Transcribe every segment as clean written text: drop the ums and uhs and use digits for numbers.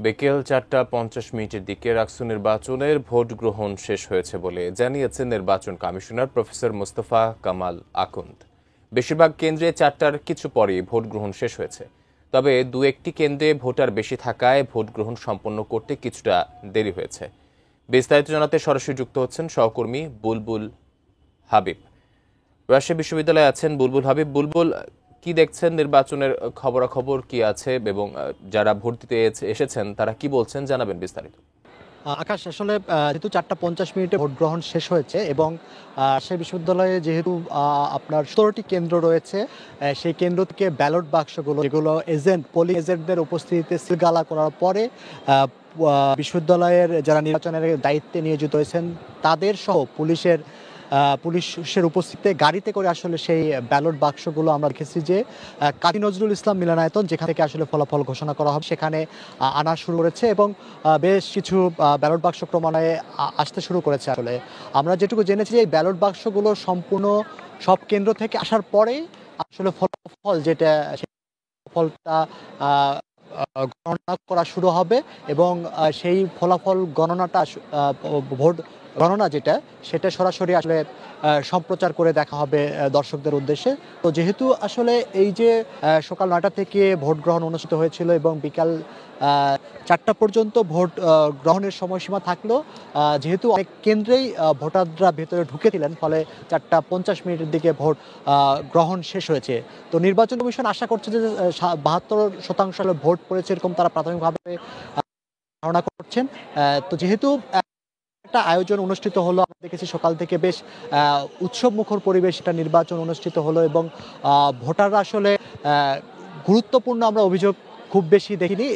বিকেল ৪টা ৫০ মিনিটের দিকে রাকসু নির্বাচনের ভোট গ্রহণ শেষ হয়েছে বলে জানিয়েছেন নির্বাচন কমিশনার প্রফেসর মোস্তফা কামাল আকুন্দ। বেশিরভাগ কেন্দ্রে ৪টার কিছু পরেই ভোট গ্রহণ শেষ হয়েছে। তবে দু একটি কেন্দ্রে ভোটার বেশি থাকায় ভোট গ্রহণ সম্পন্ন করতে কিছুটা দেরি হয়েছে। বিস্তারিত জানাতে সরাসরি যুক্ত হচ্ছেন সহকর্মী বুলবুল হাবিব। রাজশাহী বিশ্ববিদ্যালয়ে আছেন বুলবুল হাবিব। বুলবুল, কি দেখছেন, নির্বাচনের খবরাখবর কি আছে এবং যারা ভোট দিতে এসেছেন তারা কি বলছেন, জানাবেন বিস্তারিত। আকাশ, আসলে যেহেতু 4টা 50 মিনিটে ভোট গ্রহণ শেষ হয়েছে এবং সেই বিশ্ববিদ্যালয়ে যেহেতু আপনার 17টি কেন্দ্র রয়েছে, সেই কেন্দ্র থেকে ব্যালট বাক্সগুলো, যেগুলো পোলিং এজেন্টদের উপস্থিতিতে সিলগালা করার পরে বিশ্ববিদ্যালয়ের যারা নির্বাচনের দায়িত্বে নিয়োজিত হয়েছেন তাদের সহ পুলিশের উপস্থিতিতে গাড়িতে করে আসলে সেই ব্যালট বাক্সগুলো আমরা দেখেছি যে কাজী নজরুল ইসলাম মিলনায়তন, যেখান থেকে আসলে ফলাফল ঘোষণা করা হবে, সেখানে আনা শুরু করেছে এবং বেশ কিছু ব্যালট বাক্স ক্রমান্বয়ে আসতে শুরু করেছে। আসলে আমরা যেটুকু জেনেছি যে এই ব্যালট বাক্সগুলো সম্পূর্ণ সব কেন্দ্র থেকে আসার পরেই আসলে ফলাফল যেটা, সেই ফলটা গণনা করা শুরু হবে এবং সেই ফলাফল গণনাটা ভোট গণনা সেটা সরাসরি আসলে সম্প্রচার করে দেখা হবে দর্শকদের উদ্দেশ্যে। তো যেহেতু আসলে এই যে সকাল 9টা থেকে ভোট গ্রহণ অনুষ্ঠিত হয়েছিল এবং বিকাল 4টা পর্যন্ত ভোট গ্রহণের সময়সীমা থাকলেও যেহেতু অনেক কেন্দ্রেই ভোটাররা ভেতরে ঢুকেছিলেন, ফলে 4টা 50 মিনিটের দিকে ভোট গ্রহণ শেষ হয়েছে। তো নির্বাচন কমিশন আশা করছে যে 72% ভোট পড়েছে, এরকম তারা প্রাথমিকভাবে ধারণা করছেন। তো যেহেতু একটা আয়োজন অনুষ্ঠিত হলো, আমরা দেখেছি সকাল থেকে বেশ উৎসব মুখর পরিবেশ এটা নির্বাচন অনুষ্ঠিত হলো এবং ভোটাররা আসলে গুরুত্বপূর্ণ আমরা অভিযোগ খুব বেশি দেখিনি।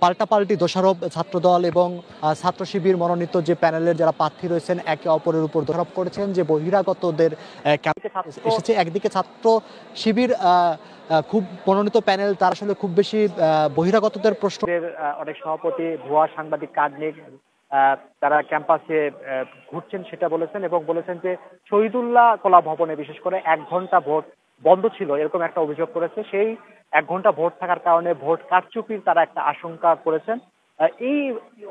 পাল্টাপাল্টি দোষারোপ ছাত্রদল এবং ছাত্র শিবির মনোনীত যে প্যানেলের যারা প্রার্থী রয়েছেন একে অপরের উপর দোষারোপ করেছেন যে বহিরাগতদের এসেছে। একদিকে ছাত্র শিবির খুব মনোনীত প্যানেল, তার আসলে খুব বেশি বহিরাগতদের প্রশ্ন, অনেক সভাপতি ভুয়া সাংবাদিক কার্ড নিয়ে তারা ক্যাম্পাসে ঘুরছেন সেটা বলেছেন এবং বলেছেন যে শহীদুল্লাহ কলা ভবনে বিশেষ করে 1 ঘন্টা ভোট বন্ধ ছিল, এরকম একটা অভিযোগ করেছে। সেই 1 ঘন্টা ভোট থাকার কারণে ভোট কারচুপির তারা একটা আশঙ্কা করেছেন। এই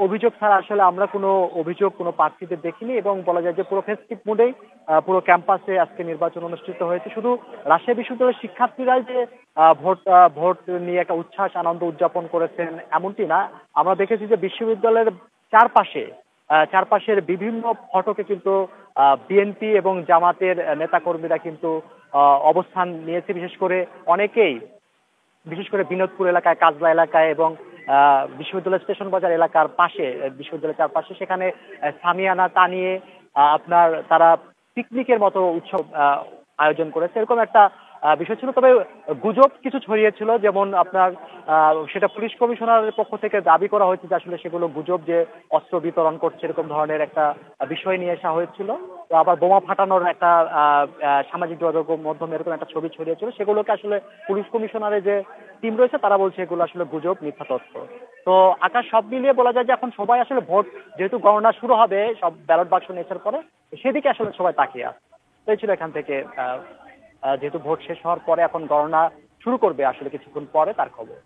অভিযোগ ছাড়া আসলে আমরা কোনো অভিযোগ কোনো প্রার্থীদের দেখিনি এবং বলা যায় যে পুরো ফেস্টিভ মুডেই পুরো ক্যাম্পাসে আজকে নির্বাচন অনুষ্ঠিত হয়েছে। শুধু রাজশাহী বিশ্ববিদ্যালয়ের শিক্ষার্থীরাই যে ভোট নিয়ে একটা উচ্ছ্বাস আনন্দ উদযাপন করেছেন এমনটি না, আমরা দেখেছি যে বিশ্ববিদ্যালয়ের চারপাশের বিভিন্ন ফটকে কিন্তু বিএনপি এবং জামাতের নেতাকর্মীরা কিন্তু অবস্থান নিয়েছে। বিশেষ করে বিনোদপুর এলাকায়, কাজলা এলাকায় এবং বিশ্ববিদ্যালয় স্টেশন বাজার এলাকার পাশে, বিশ্ববিদ্যালয়ের চারপাশে সেখানে সামিয়ানা টানিয়ে আপনার তারা পিকনিকের মতো উৎসব আয়োজন করেছে, এরকম একটা বিষয় ছিল। তবে গুজব কিছু ছড়িয়েছিল, যেমন আপনার সেটা পুলিশ কমিশনারের পক্ষ থেকে দাবি করা হয়েছে যে আসলে সেগুলো গুজব, যে অস্ত্র বিতরণ করছে এরকম ধরনের একটা বিষয় নিয়ে আসা হয়েছিল। তো আবার বোমা ফাটানোর একটা সামাজিক যোগাযোগ মাধ্যমে এরকম একটা ছবি ছড়িয়েছিল, সেগুলোকে আসলে পুলিশ কমিশনারের যে টিম রয়েছে তারা বলছে এগুলো আসলে গুজব, মিথ্যা তথ্য। তো আকাশ, সব মিলিয়ে বলা যায় যে এখন সবাই আসলে ভোট যেহেতু গণনা শুরু হবে সব ব্যালট বাক্স নেওয়ার পরে, সেদিকে আসলে সবাই তাকিয়ে আছে। তো এই ছিল এখান থেকে যেহেতু ভোট শেষ হওয়ার পরে এখন গণনা শুরু করবে আসলে কিছুক্ষণ পরে, তার খবর।